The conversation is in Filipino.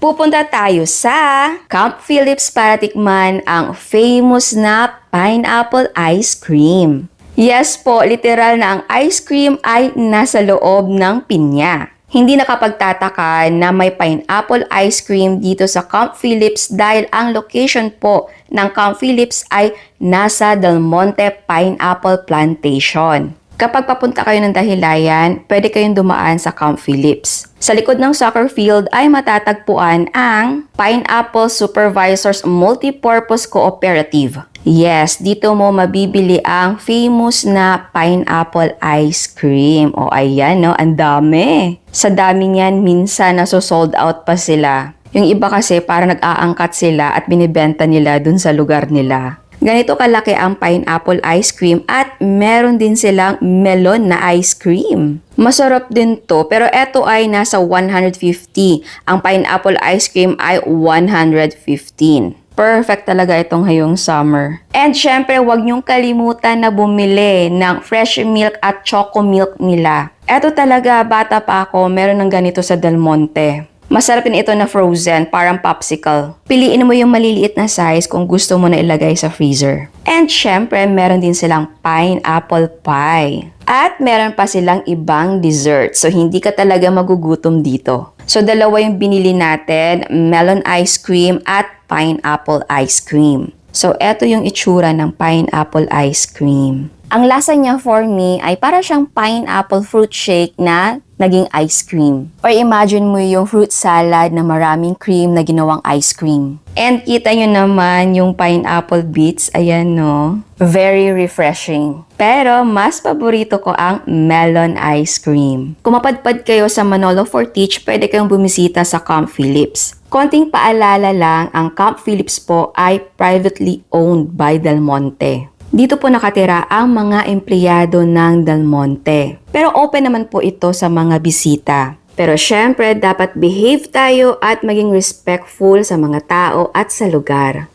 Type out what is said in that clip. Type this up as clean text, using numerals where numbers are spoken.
Pupunta tayo sa Camp Phillips para tikman ang famous na pineapple ice cream. Yes po, literal na ang ice cream ay nasa loob ng pinya. Hindi nakapagtataka na may pineapple ice cream dito sa Camp Phillips dahil ang location po ng Camp Phillips ay nasa Del Monte Pineapple Plantation. Kapag papunta kayo ng Dahilayan, pwede kayong dumaan sa Camp Phillips. Sa likod ng soccer field ay matatagpuan ang Pineapple Supervisors Multipurpose Cooperative. Yes, dito mo mabibili ang famous na pineapple ice cream. O ayan, no? Ang dami. Sa dami niyan, minsan naso-sold out pa sila. Yung iba kasi para nag-aangkat sila at binibenta nila dun sa lugar nila. Ganito kalaki ang pineapple ice cream at meron din silang melon na ice cream. Masarap din to pero eto ay nasa 150. Ang pineapple ice cream ay 115. Perfect talaga itong ngayong summer. And syempre, huwag niyong kalimutan na bumili ng fresh milk at choco milk nila. Eto talaga, bata pa ako, meron ng ganito sa Del Monte. Masarap din ito na frozen, parang popsicle. Piliin mo yung maliliit na size kung gusto mo na ilagay sa freezer. And syempre, meron din silang pineapple pie. At meron pa silang ibang dessert. So, hindi ka talaga magugutom dito. So, dalawa yung binili natin, melon ice cream at pineapple ice cream. So, eto yung itsura ng pineapple ice cream. Ang lasa niya for me ay para siyang pineapple fruit shake na naging ice cream. Or imagine mo yung fruit salad na maraming cream na ginawang ice cream. And kita nyo naman yung pineapple bits, ayan no. Very refreshing. Pero mas paborito ko ang melon ice cream. Kung mapadpad kayo sa Manolo Fortich, pwede kayong bumisita sa Camp Phillips. Konting paalala lang, ang Camp Phillips po ay privately owned by Del Monte. Dito po nakatira ang mga empleyado ng Del Monte. Pero open naman po ito sa mga bisita. Pero syempre, dapat behave tayo at maging respectful sa mga tao at sa lugar.